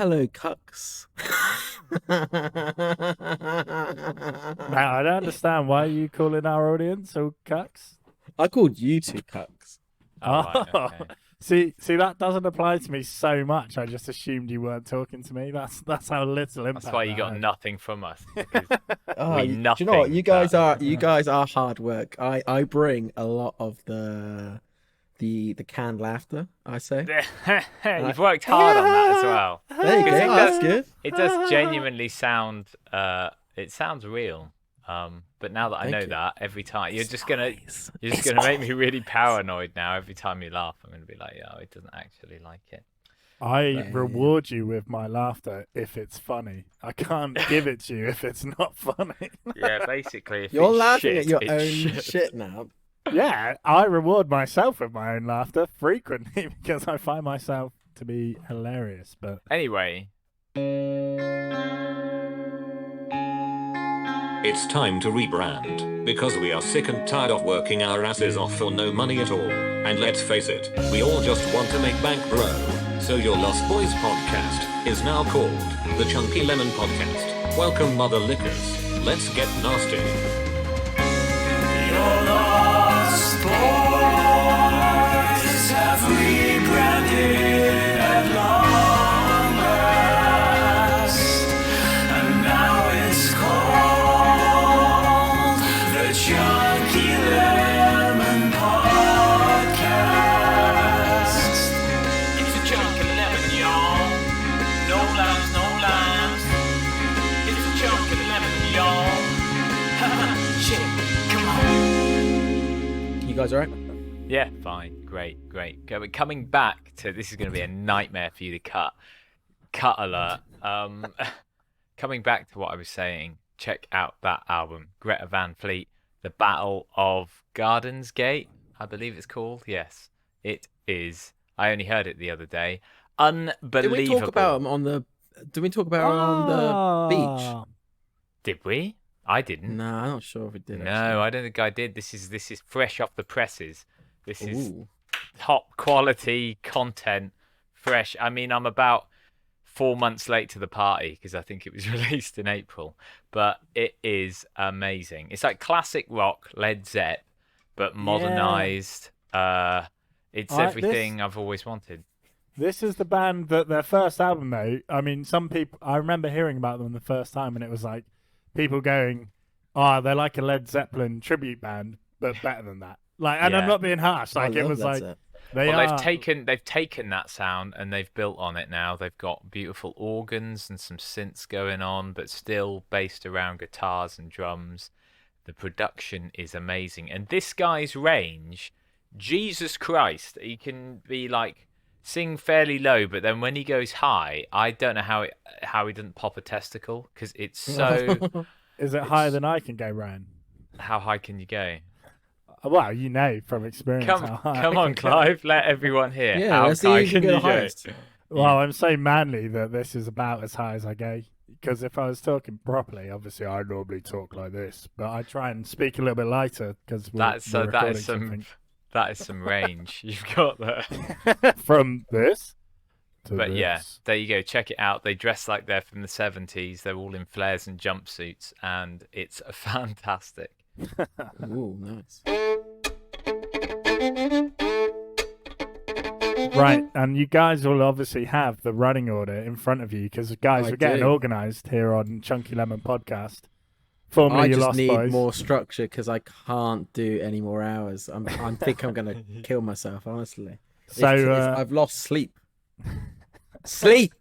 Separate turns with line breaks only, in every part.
hello, cucks.
Now, I don't understand why you calling our audience all cucks.
I called you two cucks.
Right, okay.
See, that doesn't apply to me so much. I just assumed you weren't talking to me. That's how little impact.
That's why you
that
got
had.
nothing from us. because
Oh,
we
do you know what?
nothing
You guys
that-
are hard work. I bring a lot of the canned laughter, I say.
You've worked hard on that as well.
There you go.
Because it
That's
does-
good.
It does genuinely sound. It sounds real. But now that I
Thank
know
you.
that, every time you're just
Lies.
gonna make me really paranoid now. Every time you laugh, I'm gonna be like, oh, it doesn't actually like it.
I
Yeah.
reward you with my laughter if it's funny. I can't give it to you if it's not funny.
Yeah, basically, if
You're
it's
laughing
shit,
at your
it's
own
shit.
shit now.
Yeah, I reward myself with my own laughter frequently because I find myself to be hilarious. But
Anyway,
It's time to rebrand, because we are sick and tired of working our asses off for no money at all. And let's face it, we all just want to make bank, bro. So your Lost Boys podcast is now called the Chunky Lemon Podcast. Welcome, mother lickers. Let's get nasty.
Your lost boys have rebranded at long last, and now it's called the Chunky Lemon Podcast. It's a chunky lemon, y'all. No limes, no limes. It's a chunky lemon, y'all. Shit, come on.
You guys alright?
yeah, fine, great. Coming back to this is going to be a nightmare for you to cut. Cut alert. Coming back to what I was saying, check out that album, Greta Van Fleet, The Battle of Gardens Gate, I believe it's called. Yes, it is. I only heard it the other day. Unbelievable.
Did we talk about him on the? Did we talk about her on the beach?
Did we? I didn't.
No, I'm not sure if we did.
No, I don't think I did. This is fresh off the presses. This
actually.
is
Ooh.
top quality content, fresh. I mean, I'm about 4 months late to the party because I think it was released in April, but it is amazing. It's like classic rock, Led Zepp, but modernized. It's everything I've always wanted.
this is the band that their first album, though. I mean, some people. I remember hearing about them the first time, and it was like people going, "Oh, they're like a Led Zeppelin tribute band, but better than that." Like, and I'm
Yeah.
not being harsh.
I
Like, it
love
was
Led
like
Zepp.
they
Well,
are.
they've taken that sound and they've built on it now. They've got beautiful organs and some synths going on, but still based around guitars and drums. The production is amazing, and this guy's range, Jesus Christ, he can be like sing fairly low, but then when he goes high, I don't know how he didn't pop a testicle because it's so.
Is it higher than I can go, Ryan?
How high can you go?
Well, you know from experience.
Come
how high
on,
I can go.
Clive. Let everyone hear.
Yeah,
How
let's see
high
who can
can
go the
you go?
highest.
Well, I'm so manly that this is about as high as I go. Because if I was talking properly, obviously I normally talk like this, but I try and speak a little bit lighter because
That is
recording
some range you've got there.
something. From this to
But yeah,
this.
there you go. Check it out. They dress like they're from the 70s. They're all in flares and jumpsuits, and it's fantastic.
Ooh, nice.
Right, and you guys will obviously have the running order in front of you because guys,
I
we're getting
do.
organised here on Chunky Lemon Podcast. Formerly
I
your
just
Lost
need
Boys.
more structure because I can't do any more hours. I think I'm gonna kill myself, honestly.
So
I've lost sleep. Sleep.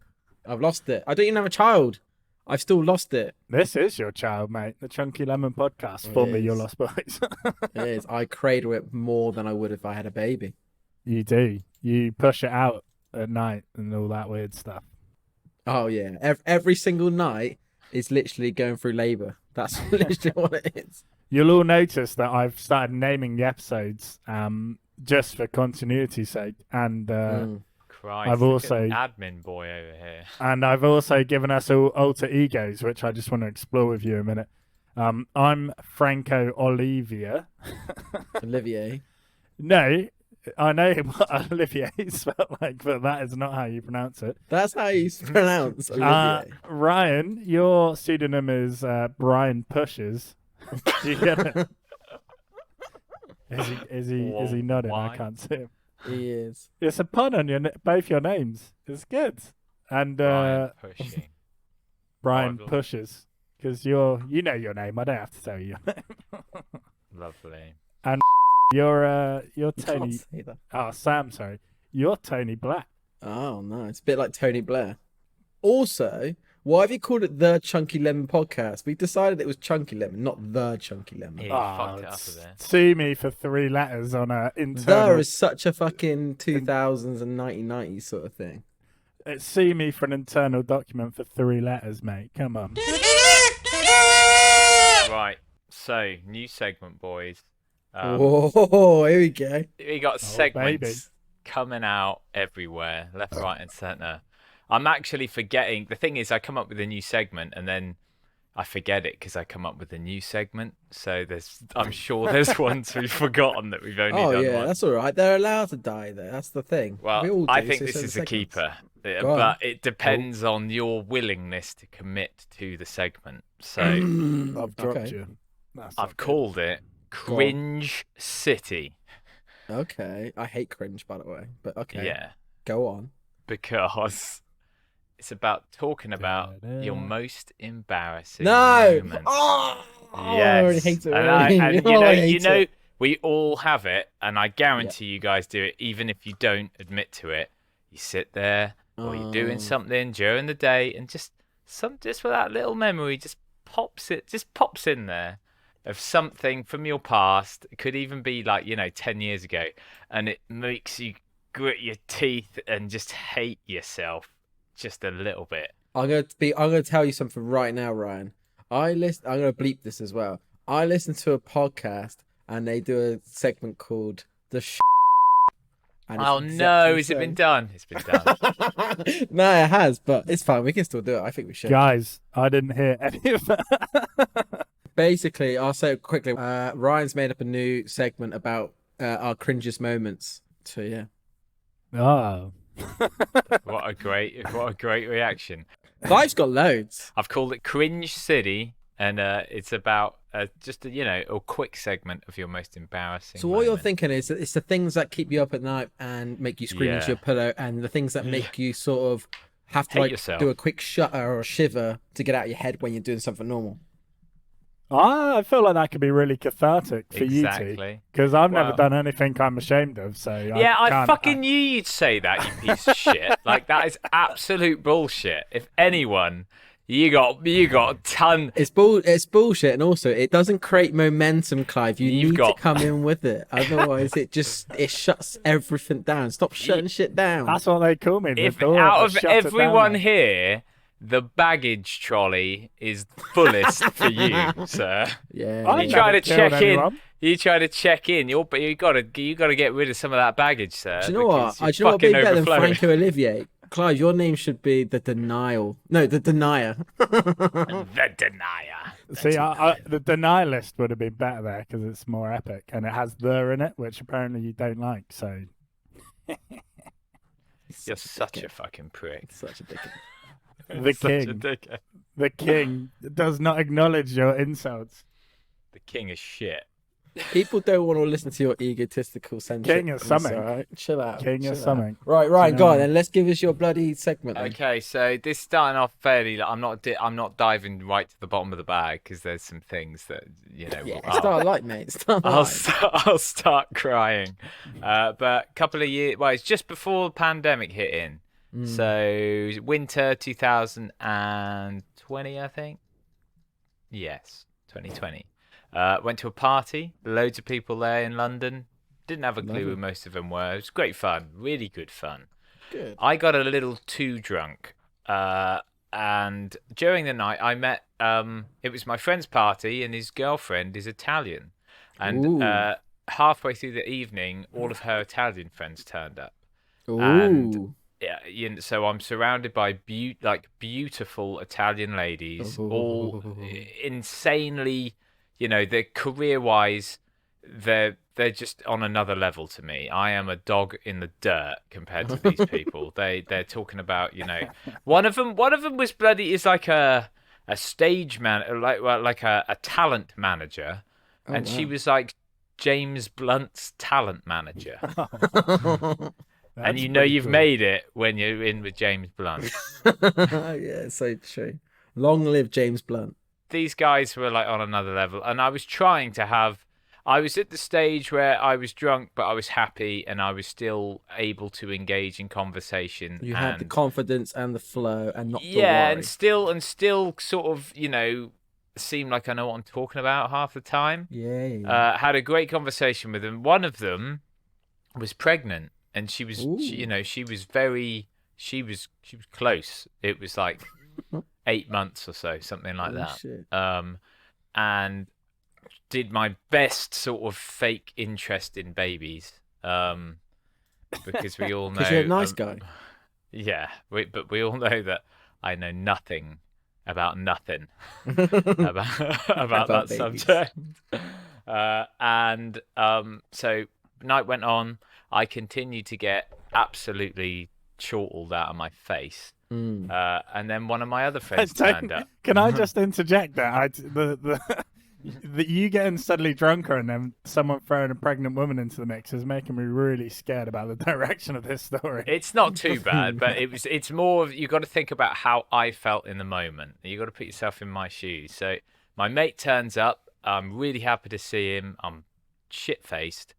I've lost it. I don't even have a child. I've still lost it.
this is your child, mate. The Chunky Lemon Podcast,
It
formerly your
is.
Lost Boys.
It is. I cradle it more than I would if I had a baby.
You do. You push it out at night and all that weird stuff.
Oh yeah. Every single night is literally going through labour. That's literally what it is.
You'll all notice that I've started naming the episodes just for continuity's sake, and
Christ,
I've
look at
also-
admin boy over here.
and I've also given us all alter egos, which I just want to explore with you a minute. I'm Franco Olivia.
Olivier.
No, I know what Olivier spelled like, but that is not how you pronounce it.
That's how you pronounce Olivier.
Ryan, your pseudonym is Brian Pushes. Do you get it? Is he nodding?
Why?
I can't see him.
He is.
It's a pun on both your names. It's good. And
Brian Pushy.
Brian
Horrible.
Pushes, because you know your name. I don't have to tell you your name.
Lovely.
You're
You
Tony.
can't say that.
Oh, Sam. Sorry, you're Tony Black.
Oh, no. It's a bit like Tony Blair. Also, why have you called it the Chunky Lemon podcast? We decided it was Chunky Lemon, not the Chunky Lemon.
Yeah, you fucked it up a bit.
Sue me for 3 letters on a
The
internal.
is such a fucking 2000s and 1990s sort of thing.
Sue me for an internal document for 3 letters, mate. Come on.
Right. So, new segment, boys.
Whoa, here we go.
We got segments
baby.
coming out everywhere, left, right, and centre. I'm actually forgetting. The thing is, I come up with a new segment and then I forget it because I come up with a new segment. So I'm sure there's ones we've forgotten that we've only
Oh,
done
yeah,
once.
that's all right. They're allowed to die there. That's the thing. We all
Well,
do,
I think
so
this
so
is
the
a
segments.
keeper,
Go on.
but it depends on your willingness to commit to the segment. So
I've dropped
Okay.
you. That's not
I've
good.
called it
Go on.
Cringe City.
Okay. I hate cringe, by the way. But okay.
Yeah,
Go on.
because it's about talking about your
Da-da.
most embarrassing
No!
moments.
Oh!
Yes.
I already hate it
And,
already.
and
Oh, I hate it.
we all have it, and I guarantee you guys do it, even if you don't admit to it. You sit there, or you're doing
Oh.
something during the day, and just with that little memory just pops in there of something from your past. It could even be 10 years ago, and it makes you grit your teeth and just hate yourself just a little bit.
I'm gonna tell you something right now, Ryan. I'm gonna bleep this as well. I listen to a podcast and they do a segment called the and it's
Oh no,
exactly
has
the
it been
same.
done? It's been done.
No, it has, but it's fine. We can still do it. I think we should.
Guys, I didn't hear any of that.
Basically, I'll say it quickly. Ryan's made up a new segment about our cringiest moments. So yeah.
Oh.
What a great reaction.
Clive's got loads.
I've called it Cringe City, and it's about just a quick segment of your most embarrassing.
So what you're
moment.
thinking is that it's the things that keep you up at night and make you scream into
Yeah.
your pillow, and the things that make you sort of have to
Hate
like
yourself.
do a quick shudder or a shiver to get out of your head when you're doing something normal.
I feel like that could be really cathartic for you two.
Exactly.
Because I've never
Well-
done anything I'm ashamed of, so
Yeah, I
can't-
fucking knew you'd say that, you piece of shit. Like, that is absolute bullshit. If anyone, you got a ton.
It's bullshit, and also it doesn't create momentum, Clive.
You've
need
got-
to come in with it, otherwise it shuts everything down. Stop shutting shit down.
That's what they call me. the
If
door
out
that
of
shut it down,
everyone
mate.
here, the baggage trolley is fullest for you, sir.
Yeah.
I've
You try
never
to
killed
check in.
anyone.
You try to check in. You gotta get rid of some of that baggage, sir.
Do you know what?
because you're
Do you know what would be
fucking
better than
overflowing.
Franco Olivier? Clive, your name should be the Denial. No, the Denier.
The denier.
See, the denialist would have been better there because it's more epic and it has the in it, which apparently you don't like. So
You're such a fucking prick.
Such a dickhead.
the
Such a
king,
dickhead.
the king does not acknowledge your insults.
The king is shit.
People don't want to listen to your egotistical centric.
King or something.
Right? Chill out.
King or
chill out.
something.
Right, Ryan,
know
go
what I
on
mean?
then. Let's give us your bloody segment. Then.
Okay, so this starting off fairly. I'm not diving right to the bottom of the bag because there's some things that
Yeah,
I'll-
start light, mate. Start
I'll
light.
I'll start crying. But a couple of years. Well, it's just before the pandemic hit in. So winter 2020, I think. Yes, 2020. Went to a party. Loads of people there in London. Didn't have a clue who most of them were. It was great fun. Really good fun.
Good.
I got a little too drunk. And during the night, I met. It was my friend's party, and his girlfriend is Italian. And
Ooh.
halfway through the evening, all of her Italian friends turned up.
Ooh.
and- Yeah, so I'm surrounded by beautiful Italian ladies, all insanely, they're career-wise, they're they're just on another level to me. I am a dog in the dirt compared to these people. They're talking about, one of them was is like a stage man, like a talent manager, and she was like James Blunt's talent manager. And you've made it when you're in with James Blunt.
Yeah, so true. Long live James Blunt.
These guys were like on another level, and I was at the stage where I was drunk, but I was happy, and I was still able to engage in conversation.
You had the confidence and the flow, and not the
worry.
and
still sort of, seem like I know what I'm talking about half the time.
Yeah.
Had a great conversation with them. One of them was pregnant, and she was, she was close. It was like 8 months or so, something like that.
Shit.
And did my best sort of fake interest in babies, because we all know.
Because you're a nice guy.
Yeah, but we all know that I know nothing about nothing about that
babies.
subject. So night went on. I continued to get absolutely chortled out of my face. And then one of my other friends turned up.
Can I just interject that? That you getting steadily drunker and then someone throwing a pregnant woman into the mix is making me really scared about the direction of this story.
It's not too bad, but it's more of, you got to think about how I felt in the moment. You got to put yourself in my shoes. So my mate turns up. I'm really happy to see him. I'm shit-faced,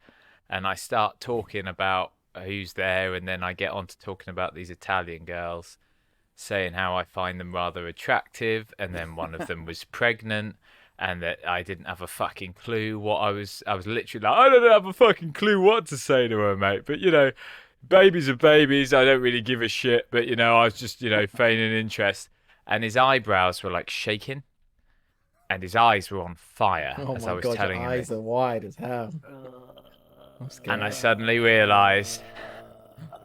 and I start talking about who's there, and then I get on to talking about these Italian girls, saying how I find them rather attractive, and then one of them was pregnant, and that I didn't have a fucking clue what I was literally like, I don't have a fucking clue what to say to her, mate. But, babies are babies. I don't really give a shit. But, I was just, feigning interest. And his eyebrows were like shaking. And his eyes were on fire as I was telling him.
Your eyes are wide as hell. I'm scared.
And I suddenly realised.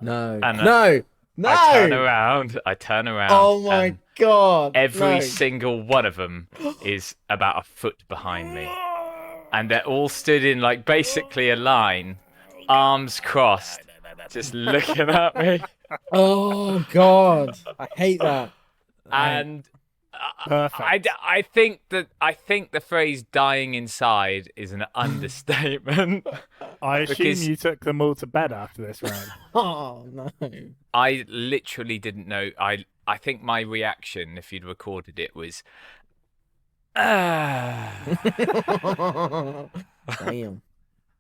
No.
I turn around.
Oh my God.
Every single one of them is about a foot behind me. And they're all stood in like basically a line, arms crossed, just looking at me.
Oh God. I hate that.
And
Perfect.
I think the phrase "dying inside" is an understatement.
I assume you took them all to bed after this round.
Oh no.
I literally didn't know. I think my reaction, if you'd recorded it, was,
Damn.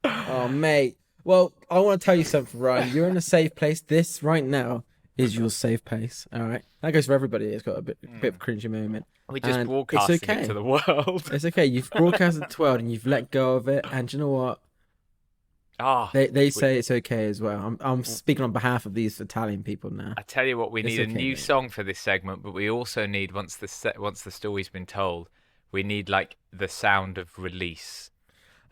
Oh mate. Well, I want to tell you something, Ryan. You're in a safe place. This right now is your safe place. All right. That goes for everybody. It's got a bit of a cringy moment.
We just
And
broadcasted
it's okay.
it to the world.
It's okay. You've broadcasted it to the world and you've let go of it. And you know what? They say it's okay as well. I'm speaking on behalf of these Italian people now.
I tell you what, we need
okay,
a new
mate.
song for this segment, but we also need, once the story's been told, we need like the sound of release,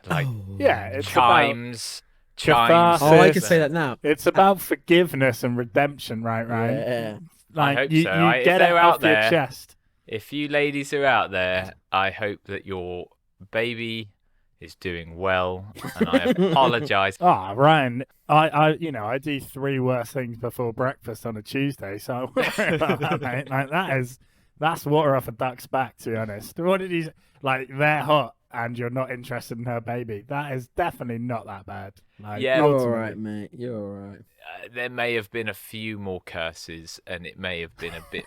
like
Yeah, it's
chimes.
catharsis.
Oh, I can say that now.
It's about forgiveness and redemption, right?
Yeah.
Like
I hope
you
so.
get
If
it
they're
off
out
your
there-
chest.
If you ladies are out there, I hope that your baby is doing well, and I apologise.
Ah, Ryan, I do 3 worse things before breakfast on a Tuesday, so I won't worry about that, mate. Like that's water off a duck's back, to be honest. What did you like? They're hot, and you're not interested in her baby. That is definitely not that bad. Like,
Yeah.
You're all
ultimately.
right, mate. You're all right.
There may have been a few more curses, and it may have been a bit,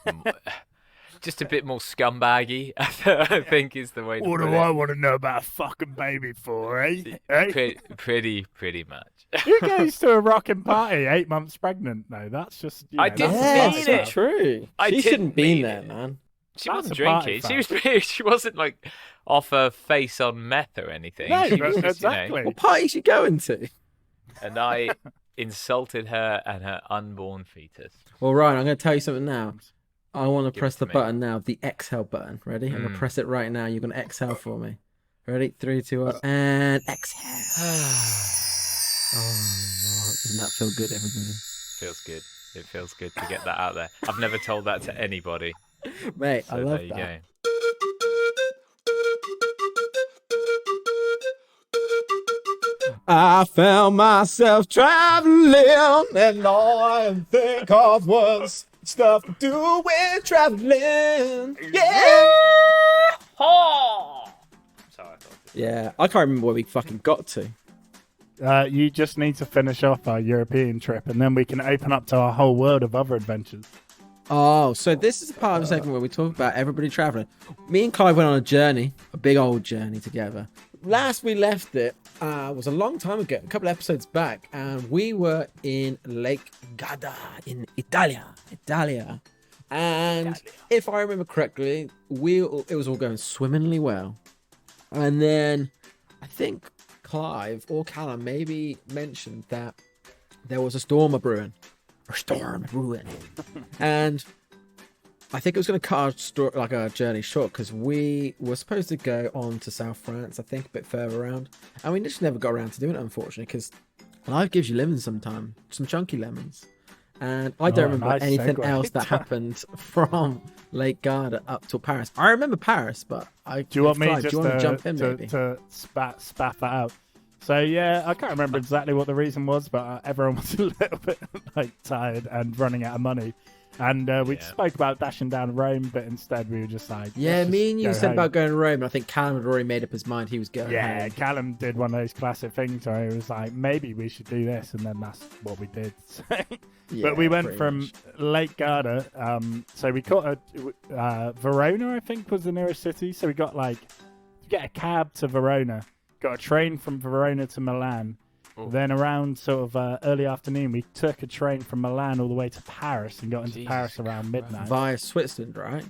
just a bit more scumbaggy. I think is the way to
What
put
do
it.
I want to know about a fucking baby for, eh? Eh?
Pretty much.
Who goes to a rocking party 8 months pregnant, though? That's just.
I
That's
didn't
a
Yeah,
mean
party
it's
it.
not true.
I
She
didn't
shouldn't be
mean
there,
it.
man.
She
That's
wasn't
a party
drinking. She wasn't like off her face on meth or anything.
No,
She
but
was just,
exactly.
What party is she going to?
And I insulted her and her unborn fetus.
Well, Ryan, I'm going to tell you something now. I want to
Give
press
it
the
to me.
button now, the exhale button. Ready? I'm going to press it right now. You're going to exhale for me. Ready? 3, 2, 1, and exhale. Oh, doesn't that feel good, everybody?
Feels good. It feels good to get that out there. I've never told that to anybody.
Mate,
So
I love
there you
that.
go.
I found myself traveling, and all I could think of was stuff to do with traveling. Yeah.
Sorry, I thought
Yeah, I can't remember where we fucking got to.
You just need to finish off our European trip, and then we can open up to a whole world of other adventures.
Oh, so this is the part of the segment where we talk about everybody traveling. Me and Clive went on a journey, a big old journey together. Last we left it was a long time ago, a couple of episodes back, and we were in Lake Garda in Italia. And if I remember correctly, it was all going swimmingly well. And then I think Clive or Callum maybe mentioned that there was a storm brewing. And I think it was going to cut our journey short because we were supposed to go on to South France, I think, a bit further around. And we just never got around to doing it, unfortunately, because life gives you lemons sometimes, some chunky lemons. And I don't remember
nice
anything
segue.
else that happened from Lake Garda up to Paris. I remember Paris, but
Do you want me
Clive,
just
do you want to jump in, maybe?
to spat that out? So yeah, I can't remember exactly what the reason was, but everyone was a little bit like tired and running out of money, and we spoke about dashing down Rome, but instead we were just like,
Yeah,
let's
me
just
and you
go
said
home.
about going to Rome, and I think Callum had already made up his mind he was going
Yeah,
home.
Callum did one of those classic things where he was like, maybe we should do this, and then that's what we did.
Yeah,
But we went
pretty
from
much.
Lake Garda, so we caught Verona, I think, was the nearest city. So we got to get a cab to Verona, got a train from Verona to Milan.
Oh.
Then around sort of early afternoon, we took a train from Milan all the way to Paris and got into
Jesus
Paris around midnight.
Via Switzerland, right?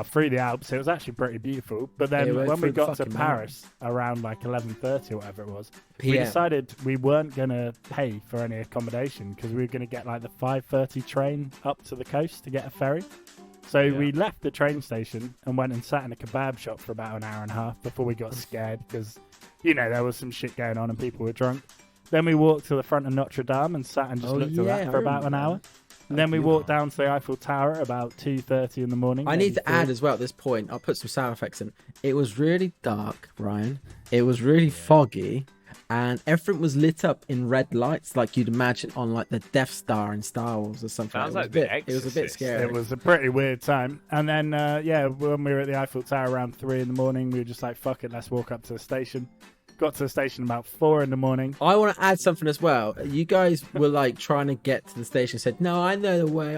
Through the Alps. It was actually pretty beautiful. But
Yeah,
then
we went
when we
through the
got to
fucking
Paris around like 11:30 or whatever it was, we
PM.
decided we weren't going to pay for any accommodation because we were going to get like the 5:30 train up to the coast to get a ferry. So we left the train station and went and sat in a kebab shop for about an hour and a half before we got scared because, there was some shit going on and people were drunk. Then we walked to the front of Notre Dame and sat and just looked at that for about an hour. And then we walked down to the Eiffel Tower about 2:30 in the morning.
I need to
maybe
add
3.
as well at this point, I'll put some sound effects in. It was really dark, Ryan. It was really foggy, and everything was lit up in red lights like you'd imagine on like the Death Star in Star Wars or something.
Sounds like
it
The
was a bit
Exorcist.
scary.
It was a pretty weird time. And then, when we were at the Eiffel Tower around 3 in the morning, we were just like, fuck it, let's walk up to the station. Got to the station about 4 in the morning.
I want to add something as well. You guys were like trying to get to the station, said, no, I know the way.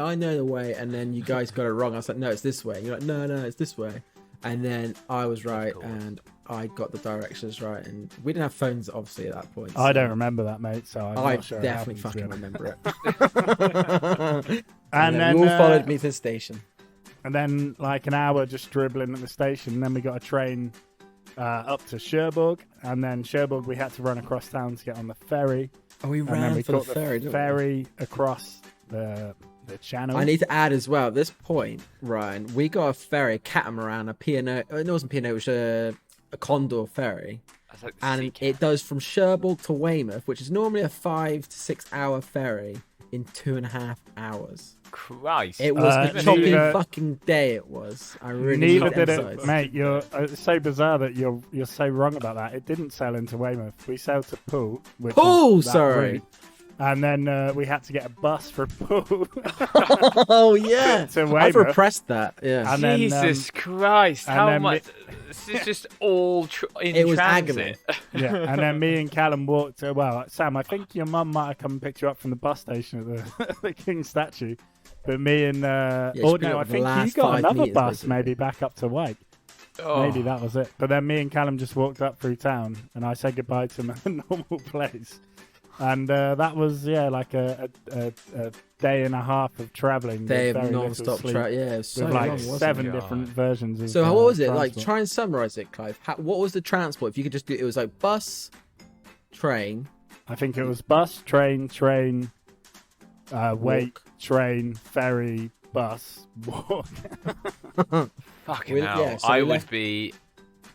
And then you guys got it wrong. I was like, no, it's this way. You're like, no, it's this way. And then I was right and I got the directions right. And we didn't have phones, obviously, at that point.
I
so
don't remember that, mate, so I'm
I
not sure. it
definitely
happened, to be
fucking
honest.
remember it.
And then
you all followed me to the station.
And then, like an hour just dribbling at the station. And then we got a train up to Cherbourg. And then Cherbourg, we had to run across town to get on the ferry.
Oh, we
And then
ran
we
for the
caught
ferry, didn't we?
ferry across the channel.
I need to add as well, at this point, Ryan, we got a ferry, a catamaran, a P&O. It wasn't P&O, it was a Condor ferry.
That's like the
And
sea
it
cat.
does from Cherbourg to Weymouth, which is normally a 5 to 6 hour ferry, in 2.5 hours.
Christ.
It was a
neither-
choppy fucking day. It was. I really
Neither
need to
did it,
emphasize.
mate. It's so bizarre that you're so wrong about that. It didn't sail into Weymouth. We sailed to Poole. Which
Poole,
is that
sorry.
route. And then we had to get a bus from Poole.
Oh yeah,
To
I've
Weymouth.
repressed that. Yeah,
And then,
Jesus Christ!
and
How
then
much? This is just all in
It was
transit.
yeah, and then me and Callum walked. Well, Sam, I think your mum might have come and picked you up from the bus station at the King statue. But me and
she
or
picked
no,
up
I
the
think you
last
got
5
another
meters,
bus
basically.
maybe back up to White.
Oh.
Maybe that was it. But then me and Callum just walked up through town, and I said goodbye to my normal place. And that was like a day and a half of travelling.
day
with
of
very little
non-stop
sleep,
travel. Yeah, it was so
with
long,
like
wasn't
7
it?
different
God.
versions of.
So what was it like?
transport.
Try and summarize it, Clive. What was the transport? If you could just do, it was like bus, train,
I think it was bus, train, wait,
Walk.
train, ferry, bus, walk.
Fucking
With-
hell.
yeah, so
I
we
would
left-
be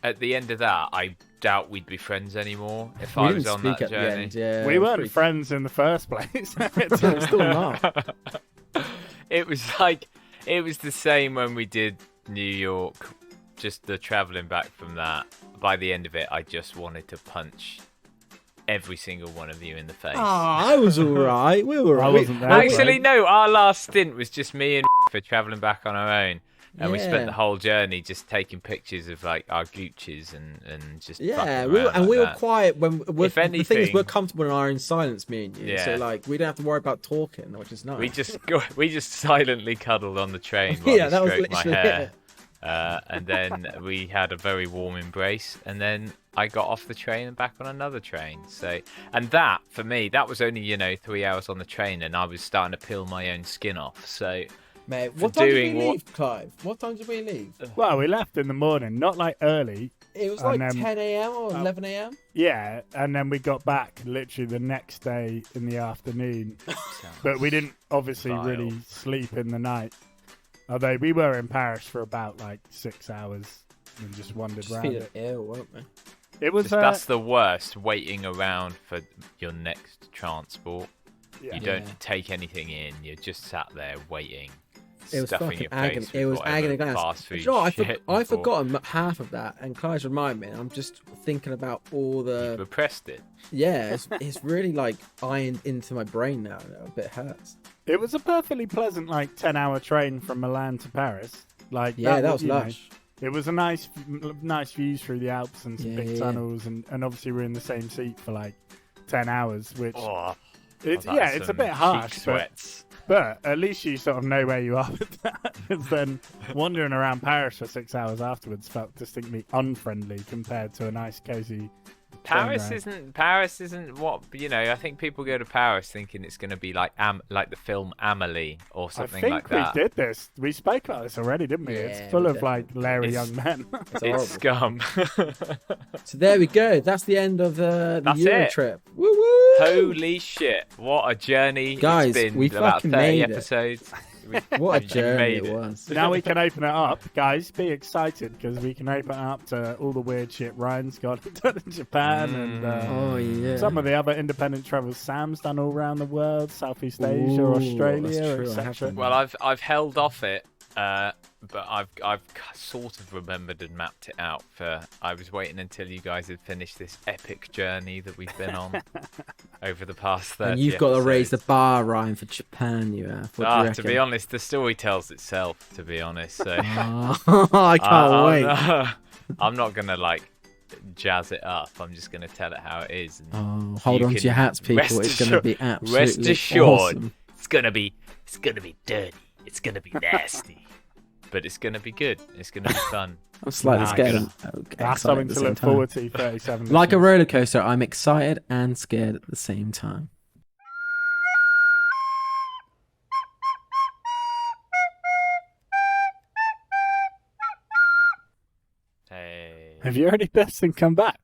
at the end of that. I doubt we'd be friends anymore if
we
I
didn't
was on
speak
that
at
journey.
the end. Yeah,
We
it was
weren't
pretty-
friends in the first place.
Still not.
It was the same when we did New York. Just the traveling back from that. By the end of it, I just wanted to punch every single one of you in the face.
I was all right. We were.
I wasn't there.
Actually, no. Our last stint was just me and for travelling back on our own, and we spent
Yeah.
the whole journey just taking pictures of like our Gucci's and just
Yeah,
fucking
we were,
around
and
like
we were
that.
quiet when. The thing is,
anything-
we're comfortable in our own silence, me and you.
Yeah.
So like, we don't have to worry about talking, which is nice.
We just silently cuddled on the train while
Yeah,
he
that was
stroked my
literally
hair. And then we had a very warm embrace, and then I got off the train and back on another train. So, and that for me, that was only 3 hours on the train, and I was starting to peel my own skin off. So,
Mate,
for
what time did
doing
we
what-
leave, Clive? What time did we leave?
Well, we left in the morning, not like early.
It was
And
like
then-
10 a.m. or 11 a.m.
Yeah, and then we got back literally the next day in the afternoon. But we didn't obviously
Vile.
really sleep in the night. Although we were in Paris for about like 6 hours and just wandered
Just
around
feeling
it.
ill, weren't we?
It was
that's the worst. Waiting around for your next transport.
yeah.
You don't take anything in. You're just sat there waiting.
It was
stuffing
fucking
your
agony.
face
It
with
was
whatever
agony glass.
fast
Do
food
you know what?
shit
I've
before.
forgotten half of that, and Clive's reminded me. And I'm just thinking about all
You
the.
repressed it.
Yeah, it's really like ironed into my brain now. And it a bit hurts.
It was a perfectly pleasant like 10-hour train from Milan to Paris. Like
Yeah, that was
you know,
lush.
it was a nice views through the Alps and some
Yeah,
big
yeah.
tunnels, and obviously we're in the same seat for like 10 hours, which
Oh,
it's
that's
yeah, it's a
some
bit
cheek
harsh, but
sweats.
at least you sort of know where you are with that. Because then wandering around Paris for 6 hours afterwards felt distinctly unfriendly compared to a nice cozy.
Paris
ride.
isn't what I think people go to Paris thinking it's going to be like the film Amelie or something
I
like
think
that.
we did this. We spoke about this already, didn't we?
Yeah,
It's full
we
of like leery
It's-
young men.
It's
It's
horrible.
scum.
So there we go. That's the end of the
That's
Euro
it.
trip. Woo woo!
Holy shit! What a journey
Guys,
it's been.
we
About
fucking
30
made it.
episodes.
What a
You
journey
made
it
it.
was.
Now we can open it up, guys. Be excited because we can open it up to all the weird shit Ryan's got done in Japan and
Oh yeah.
some of the other independent travels Sam's done all around the world, Southeast Asia,
Ooh,
Australia,
that's true, I
etc.
haven't.
Well, I've held off it, but I've sort of remembered and mapped it out. I was waiting until you guys had finished this epic journey that we've been on over the past 30
And you've got to raise the
episodes.
bar, Ryan, for Japan. You have. What do you
To
reckon?
be honest, the story tells itself. To be honest, so
Oh, I can't wait.
I'm not gonna like jazz it up. I'm just gonna tell it how it is. And
Oh, hold
you
on to
can
your hats, people.
rest
It's going to
assured-
be absolutely
Rest assured,
awesome.
it's gonna be dirty. It's gonna be nasty, but it's gonna be good. It's gonna be fun.
I'm slightly
Nice.
scared. And
That's
excited
something
at the
to
same
look
time.
forward to. 37.
Like a
listeners.
roller coaster, I'm excited and scared at the same time.
Hey,
Have you already pissed and come back?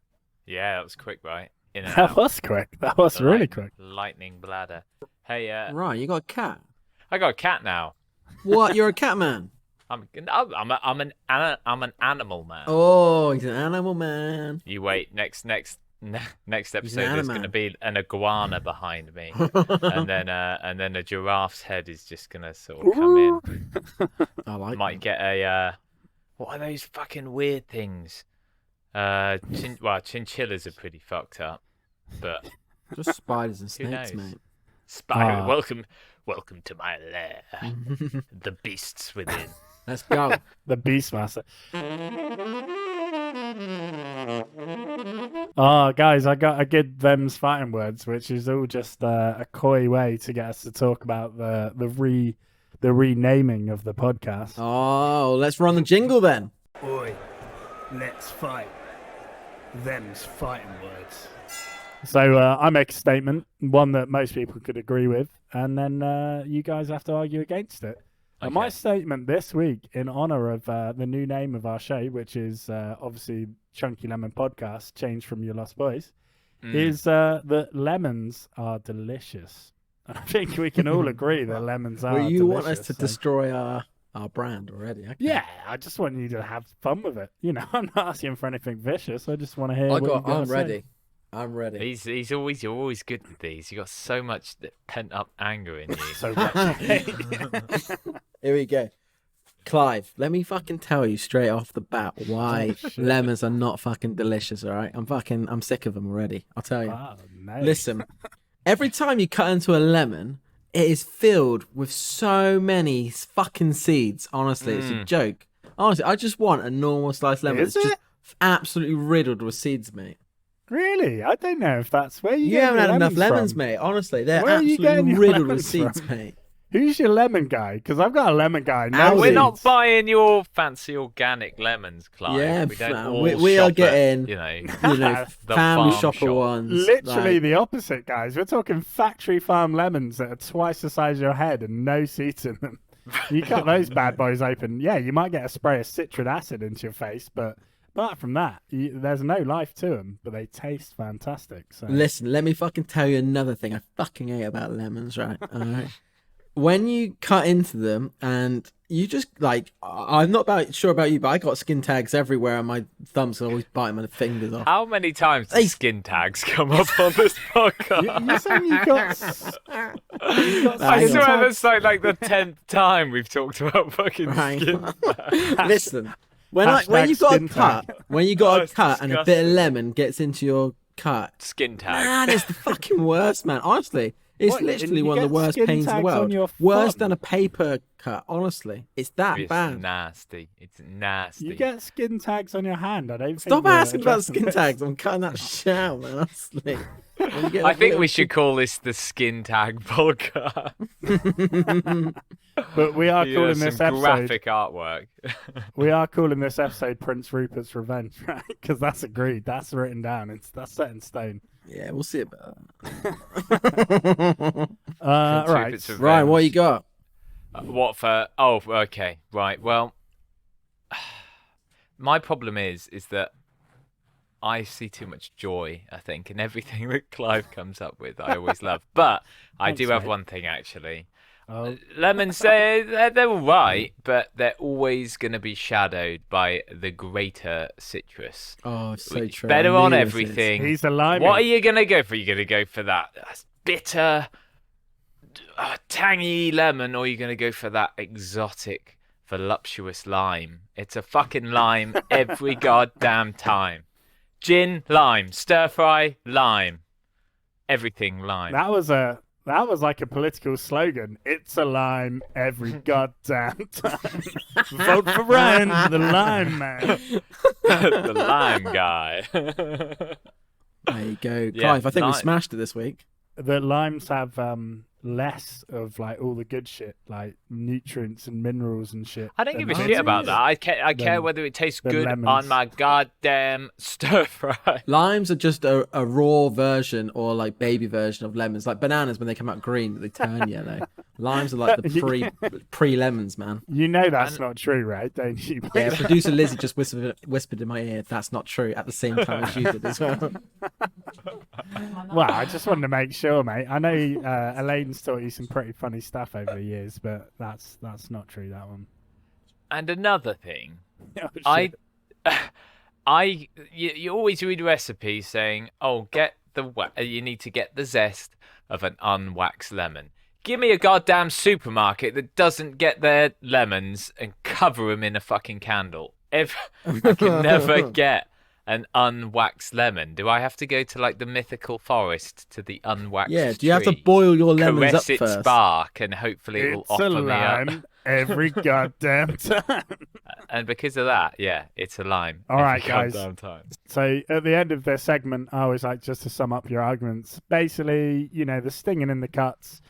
yeah, that was quick, right? In and
That
out.
was quick. That was really quick.
Lightning bladder. Hey,
Right, you got a cat.
I got a cat now.
What? You're a cat man?
I'm an animal man.
Oh, he's an animal man.
You wait. Next episode, there's
animal.
going to be an iguana behind me, and then a giraffe's head is just going to sort of come in.
I like
Might get a what are those fucking weird things? Chinchillas are pretty fucked up, but
just spiders and
Who
snakes,
knows?
mate.
spider.
Ah.
Welcome to my lair. The beasts within.
Let's go.
The Beastmaster. Oh, guys, I give them's fighting words, which is all just a coy way to get us to talk about the renaming of the podcast.
Oh, let's run the jingle then.
Oi, let's fight. Them's fighting words. So I make a statement, one that most people could agree with, and then you guys have to argue against it. And my
Okay.
statement this week, in honor of the new name of our show, which is obviously Chunky Lemon Podcast, changed from Your Lost Boys, is that lemons are delicious. I think we can all agree that lemons are
Well, you want us
delicious,
to
so-
destroy our brand already? Okay.
Yeah, I just want you to have fun with it. You know, I'm not asking for anything vicious. I just want to hear what you
I'm
got to say.
ready. I'm ready.
You're always good with these. You got so much pent up anger in you.
So much.
Here we go. Clive, let me fucking tell you straight off the bat why lemons are not fucking delicious, all right? I'm sick of them already. I'll tell you.
Oh, no.
Listen, every time you cut into a lemon, it is filled with so many fucking seeds. Honestly, it's a joke. Honestly, I just want a normal sliced lemon.
Is
It's just absolutely riddled with seeds, mate.
Really? I don't know if that's where you
You
get
haven't
your
had enough lemons,
from.
mate. Honestly, they're
Where are you getting
absolutely
your
riddled with
lemons
seeds,
from?
mate.
Who's your lemon guy? Because I've got a lemon guy. No
Aldi.
We're not
seeds.
buying your fancy organic lemons, Clive.
Yeah,
we don't all
we are
shop
getting,
at, you know,
you know,
the
family
farm
shopper
shop.
ones.
Literally
like-
the opposite, guys. We're talking factory farm lemons that are twice the size of your head and no seeds in them. You cut those bad boys open. Yeah, you might get a spray of citric acid into your face, but apart from that, there's no life to them, but they taste fantastic. So.
Listen, let me fucking tell you another thing I fucking hate about lemons, right? All right. When you cut into them and you just like, I'm not sure about you, but I got skin tags everywhere on my thumbs. So I always bite my fingers off.
How many times do skin tags come up on this podcast?
You're saying you got
I
Hang
swear
on.
that's like the 10th time we've talked about fucking
Right.
skin.
Listen, when
Hashtag
you got a
skin tag.
cut, when you got a
That's
cut and a bit of
disgusting.
lemon gets into your cut,
Skin tag.
man, it's the fucking worst, man. Honestly, it's
What,
literally
you
one of the
get
worst
skin
pains in the
tags on
world.
your
Worse
thumb?
than a paper cut. Honestly, it's that
It's
bad.
nasty. It's nasty.
You get skin tags on your hand. I don't
Stop
think we're
asking about
addressing
skin
this.
tags. I'm cutting that shit out, man. Honestly. When you get
I
that
think
little
we should call this the skin tag podcast.
But we are
Yeah,
calling
some
this episode.
graphic artwork.
We are calling this episode Prince Rupert's Revenge, right? Because that's agreed. That's written down. That's set in stone.
Yeah, we'll see about that.
Prince
Right.
Rupert's Revenge.
Ryan, what you got?
What for? Oh, okay, right. Well, my problem is that I see too much joy, I think, in everything that Clive comes up with. I always love, but I do
Thanks,
have
mate.
one thing actually.
Oh,
Lemons, they're all right, but they're always going to be shadowed by the greater citrus.
Oh, so
Which
true.
better
I
on
knew this is-
everything.
he's a limey.
What are you going to go for? You're going to go for that bitter, tangy lemon, or are you going to go for that exotic, voluptuous lime? It's a fucking lime every goddamn time. Gin, lime. Stir fry, lime. Everything lime.
That was like a political slogan. It's a lime every goddamn time. Vote for Ryan, the lime man.
The lime guy.
There you go.
Yeah,
Clive, I think we
lime.
smashed it this week.
The limes have less of like all the good shit, like nutrients and minerals and shit.
I don't give a
than
shit about that. I care
Then-
whether it tastes
then
good
lemons.
on my goddamn stir fry.
Limes are just a raw version or like baby version of lemons. Like bananas, when they come out green, they turn yellow. Limes are like the pre lemons, man.
You know that's not true, right? Don't you?
Yeah, producer Lizzie just whispered in my ear, "That's not true." At the same time as you did as well.
Well, I just wanted to make sure, mate. I know Elaine's taught you some pretty funny stuff over the years, but that's not true. That one.
And another thing,
Oh, shit.
you always read recipes saying, "Oh, you need to get the zest of an unwaxed lemon." Give me a goddamn supermarket that doesn't get their lemons and cover them in a fucking candle. I can never get an unwaxed lemon. Do I have to go to like the mythical forest to the unwaxed
Yeah, do you have to
tree,
boil your lemons
caress
up
its
first?
bark, and hopefully it will
It's a
offer me up?
lime every goddamn time.
And because of that, yeah, it's a lime.
All right,
every
guys.
goddamn time.
So at the end of the segment, I always like just to sum up your arguments. Basically, you know, the stinging in the cuts,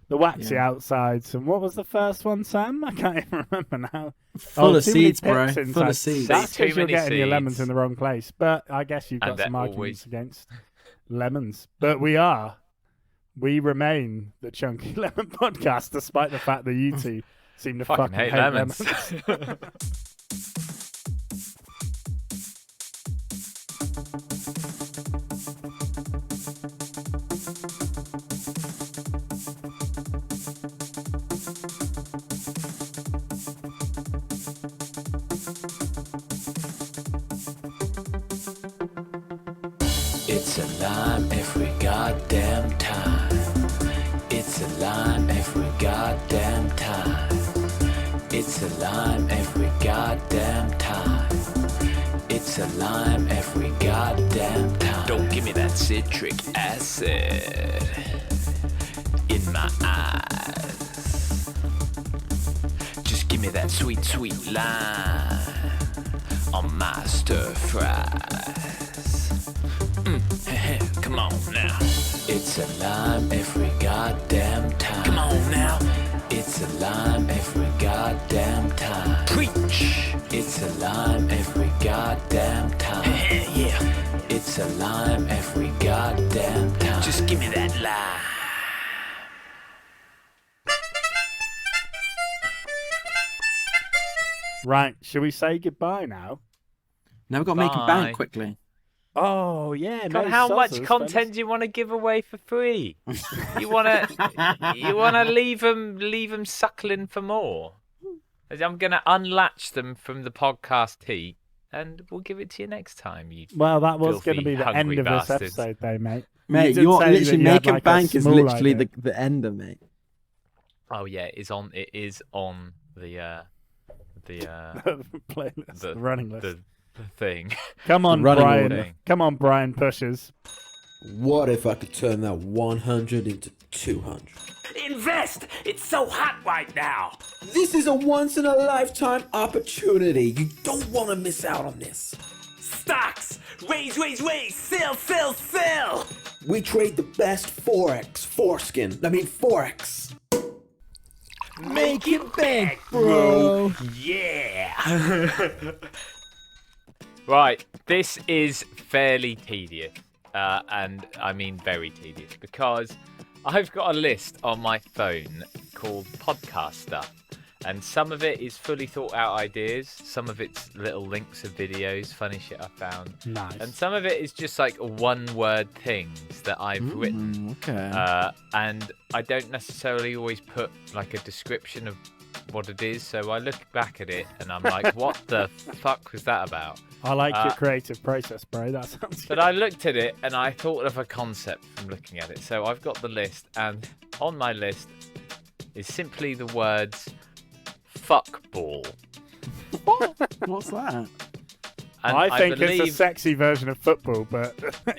the waxy outsides, and what was the first one, Sam? I can't even remember now.
Full of
too many
seeds, bro.
pips
Full
inside.
of seeds.
That's
Too
because you're
many
getting your lemons
seeds.
in the wrong place. But I guess you've
And
got
they're
some arguments
always-
against lemons. But we remain the Chunky Lemon Podcast, despite the fact that you two seem to
Fucking hate lemons.
It's a lime every goddamn time. It's a lime every goddamn time. It's It's a lime every goddamn time. It's a lime every goddamn time. Don't give me that citric acid in my eyes. Just give me that sweet, sweet lime on my stir fries. Come on now. It's a lime every goddamn time. Come on now. It's a lime every goddamn time. Preach. It's a lime every goddamn time. Yeah. It's a lime every goddamn time. Just give me that lime.
Right, should we say goodbye now?
Now we've got to make a
Bye.
bank quickly.
Oh yeah,
God,
no
how much
sozzers,
content
fellas.
do you want to give away for free? You wanna leave them suckling for more? I'm gonna unlatch them from the podcast heat, and we'll give it to you next time. You
Well, that was
filthy,
going to be the end
hungry
of this
bastards.
episode, though, mate.
Mate,
did
you're
say that
literally
you had,
making
like, a
bank is
small
literally
idea.
the ender, mate.
Oh yeah, it is on the
Playlist,
the
the running list.
the thing.
Come on,
running
Brian.
order.
Come on, Brian Pushes.
What if I could turn that 100 into 200?
Invest! It's so hot right now!
This is a once-in-a-lifetime opportunity. You don't want to miss out on this.
Stocks! Raise! Sell!
We trade the best Forex.
Make it bank,
bro.
Yeah!
Right, this is fairly tedious, and I mean very tedious, because I've got a list on my phone called podcast stuff, and some of it is fully thought out ideas, some of it's little links of videos, funny shit I found,
Nice.
and some of it is just like one-word things that I've written,
Okay.
and I don't necessarily always put like a description of what it is, so I look back at it and I'm like, what the fuck was that about?
I like your creative process, bro. That sounds good.
But I looked at it and I thought of a concept from looking at it. So I've got the list, and on my list is simply the words fuckball.
What's that?
And
I think
believe,
it's a sexy version of football, but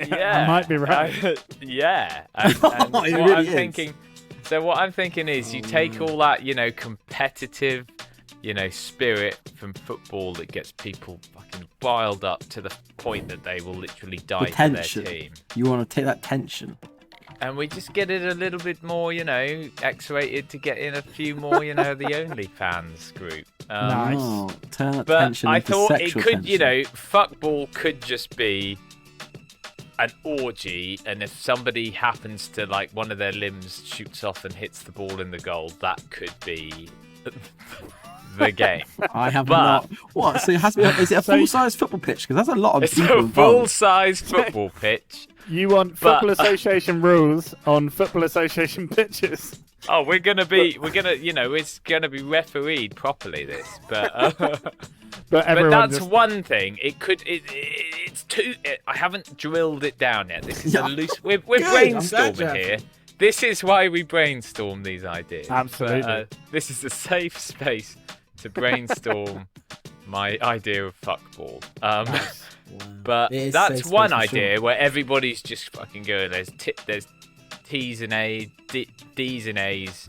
yeah,
I might be right.
yeah. And
It
what
really
I'm
is.
thinking, so what I'm thinking is you take all that, competitive, spirit from football that gets people fucking riled up to the point that they will literally die for their
Tension.
team.
You want to take that tension.
And we just get it a little bit more, X-rated to get in a few more, the OnlyFans group.
Nice.
Oh, turn that
But
tension
I
into
thought it
sexual
could,
tension.
fuckball could just be an orgy, and if somebody happens to, like, one of their limbs shoots off and hits the ball in the goal, that could be the game.
I have
but-
not. What? So it has to be. Is it a
So-
full-size football pitch? Because that's a lot of
It's
people
a
involved.
full-size football pitch.
You want
But-
Football Association rules on Football Association pitches.
Oh, it's gonna be refereed properly, this, but
But
but
everyone
that's
just...
one thing. It's too. I haven't drilled it down yet. This is
Yeah.
a loose. We're
Good, I'm glad you
brainstorming
have.
here. This is why we brainstorm these ideas.
Absolutely.
But, this is a safe space to brainstorm my idea of fuckball. But
It is
that's
safe
one
space for
idea
sure.
where everybody's just fucking going. There's T's and A's, D's and A's,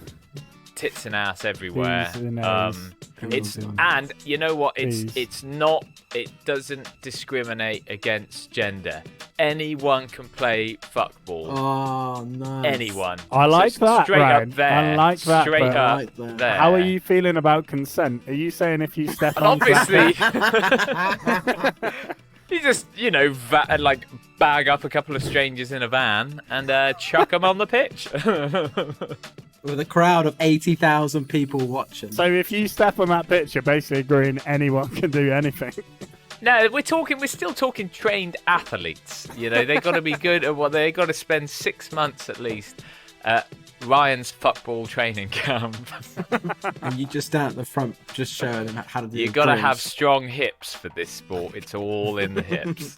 tits and ass everywhere.
D's and A's.
It's
D's and
and you know what?
D's.
It's not. It doesn't discriminate against gender. Anyone can play fuckball.
Oh, nice.
Anyone.
I like
So
that,
straight
Ryan.
up there.
I like that,
Straight
but-
up
I like that.
there.
How are you feeling about consent? Are you saying if you step
And
on
obviously, you just bag up a couple of strangers in a van and chuck them on the pitch.
With a crowd of 80,000 people watching.
So if you step on that pitch, you're basically agreeing anyone can do anything.
No, we're still talking trained athletes. They got to be good at what they got to spend 6 months at least at Ryan's fuckball training camp.
And you just stand at the front, just showing them how to do
You
the
got to
drills.
have strong hips for this sport. It's all in the hips.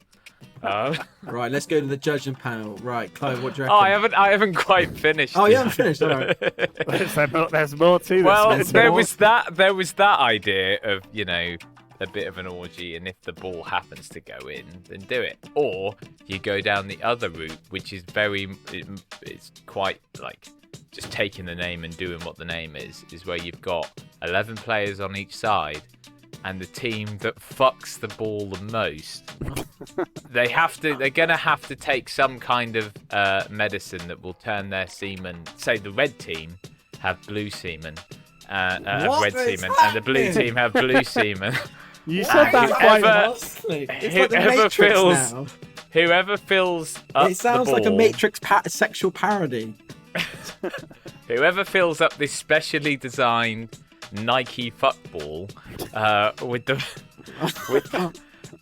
Right, let's go to the judging panel. Right, Clive, what do you
Oh,
reckon?
I haven't quite finished.
Oh, you
yet.
haven't finished. All right.
There's more to this.
Well,
There's
there
more.
was that idea of, you know, a bit of an orgy, and if the ball happens to go in, then do it. Or you go down the other route, which is it's quite like just taking the name and doing what the name is where you've got 11 players on each side, and the team that fucks the ball the most, they're gonna have to take some kind of medicine that will turn their semen. Say the red team have blue semen, have red semen, and the blue team have blue semen.
You said that quite.
Honestly, it's like the Matrix now.
Whoever fills up
It sounds
the
like a
ball,
Matrix sexual parody.
whoever fills up this specially designed Nike Fuckball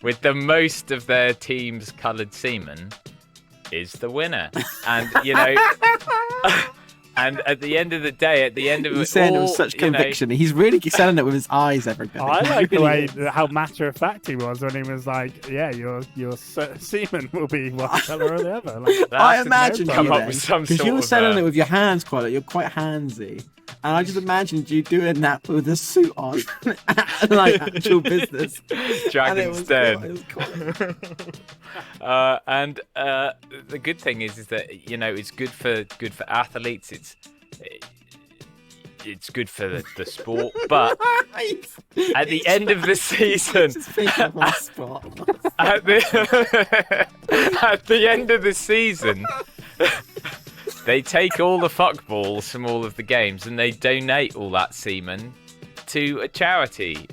with the most of their team's coloured semen is the winner. And you know, and at the end of the day,
He's saying it with such conviction. He's really selling it with his eyes, everybody.
I like the way how matter of fact he was when he was like, "Yeah, your semen will be one colour or the other." Like,
I imagine you
come up
then,
with some
because
sort
you were
of,
selling it with your hands quite. You're quite handsy, and I just imagined you doing that with a suit on, like actual business.
Dragon's Den.
It was cool.
And the good thing is that, you know, it's good for athletes. It's good for the sport. But at the end of the season,
Just think of my spot.
at the end of the season, they take all the fuckballs from all of the games and they donate all that semen to a charity,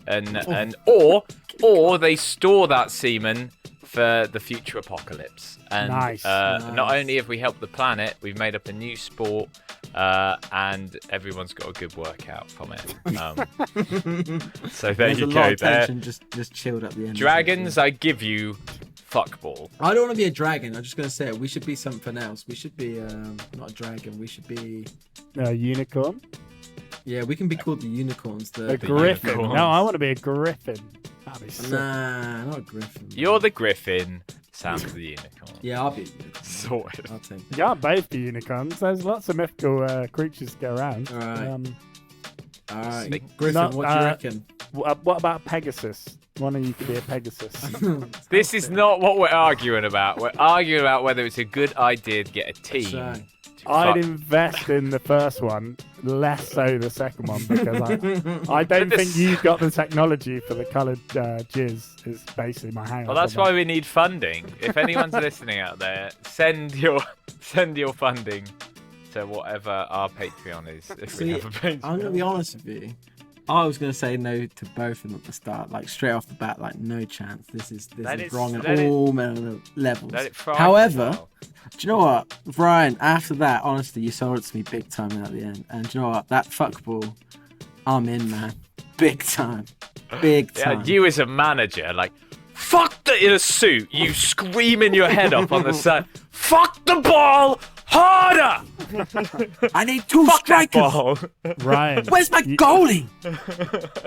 or they store that semen for the future apocalypse. And
Nice.
Not only have we helped the planet, we've made up a new sport, and everyone's got a good workout from it. So there
There's
you
a
go.
lot of
There,
tension just chilled at the end.
dragons, I give you fuckball.
I don't want to be a dragon. I'm just gonna say it. We should be something else. We should be not a dragon. We should be.
unicorn,
Yeah, we can be called the unicorns.
a griffin.
unicorns.
No, I want to be a griffin. That'd be sick.
Nah, not a griffin.
You're the griffin. Sam's the unicorn.
Yeah, I'll be a unicorn.
Sorted.
I'll take it.
You can't both be unicorns. There's lots of mythical creatures to go around.
All right. All right,
Stick-
Griffin.
Not,
What do you reckon?
What about Pegasus? One of you could be a Pegasus.
This is not what we're arguing about. We're arguing about whether it's a good idea to get a team.
So,
to
I'd
fuck.
invest in the first one, less so the second one, because I don't
But
think you've got the technology for the coloured jizz. Is basically my hang.
Well, that's why we need funding. If anyone's listening out there, send your funding to whatever our Patreon is. If we
See,
have a Patreon.
I'm gonna be honest with you. I was gonna say no to both of them at the start, like straight off the bat, like no chance. This is wrong
let
on
it-
all levels.
Let it fry
However,
as well.
do you know what, Ryan? After that, honestly, you sold it to me big time at the end. And do you know what? That fuckball, I'm in, man. Big time. Big time.
Yeah, you as a manager, like, fuck the in a suit, you screaming your head off on the side. Fuck the ball harder.
I need two
Fuck that
strikers.
ball.
Ryan.
Where's my goalie?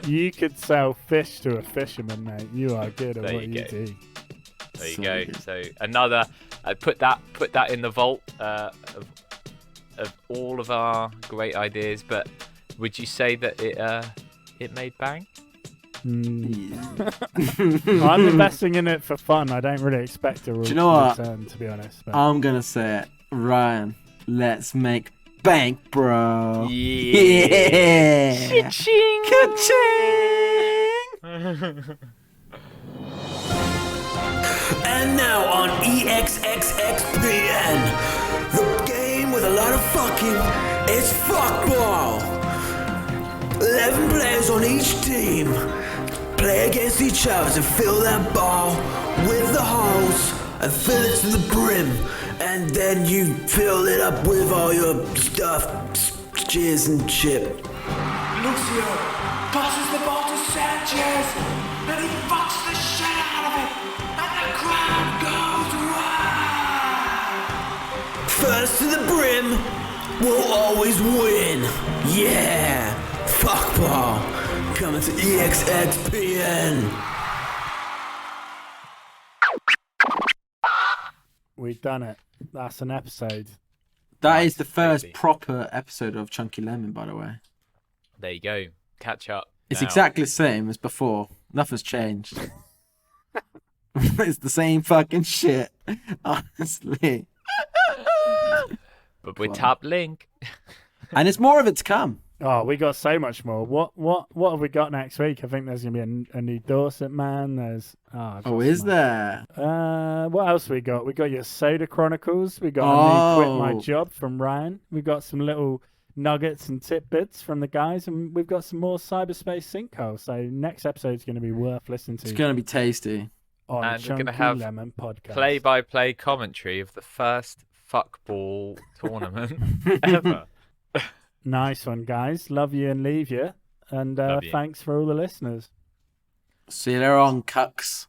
You could sell fish to a fisherman, mate. You are good at
There
what
you
you
go.
do.
There you
So
go.
good.
So another, put that in the vault of all of our great ideas. But would you say that it made bang?
I'm investing in it for fun. I don't really expect a
you know what?
return, to be honest. But
I'm gonna say it, Ryan. Let's make bank, bro.
Yeah.
Ka-ching!
And now on EXXXPN, the game with a lot of fucking, it's Fuckball. 11 players on each team play against each other to fill that ball with the holes and fill it to the brim. And then you fill it up with all your stuff, jizz and chip. Lucio passes the ball to Sanchez, and he fucks the shit out of it, and the crowd goes wild. First to the brim will always win. Yeah, Fuckball coming to EXXPN.
We've done it. That's an episode.
That is the first
crazy.
proper episode of Chunky Lemon, by the way.
There you go. Catch up.
It's
now.
exactly the same as before. Nothing's changed. It's the same fucking shit. Honestly.
But we're top link.
And it's more of it to come.
Oh, we got so much more. What have we got next week? I think there's gonna be a new Dorset man. There's
Is there?
what else we got? We got your Soda Chronicles. We got a new Quit My
Oh.
Job from Ryan. We got some little nuggets and tidbits from the guys, and we've got some more cyberspace sinkhole. So next episode's gonna be worth listening to.
It's gonna be tasty.
on
And we're
Chunky
gonna have
Lemon podcast.
Play-by-play commentary of the first Fuckball tournament ever.
Nice one, guys. Love you and leave you. And
Love you.
thanks for all the listeners.
See you later on, cucks.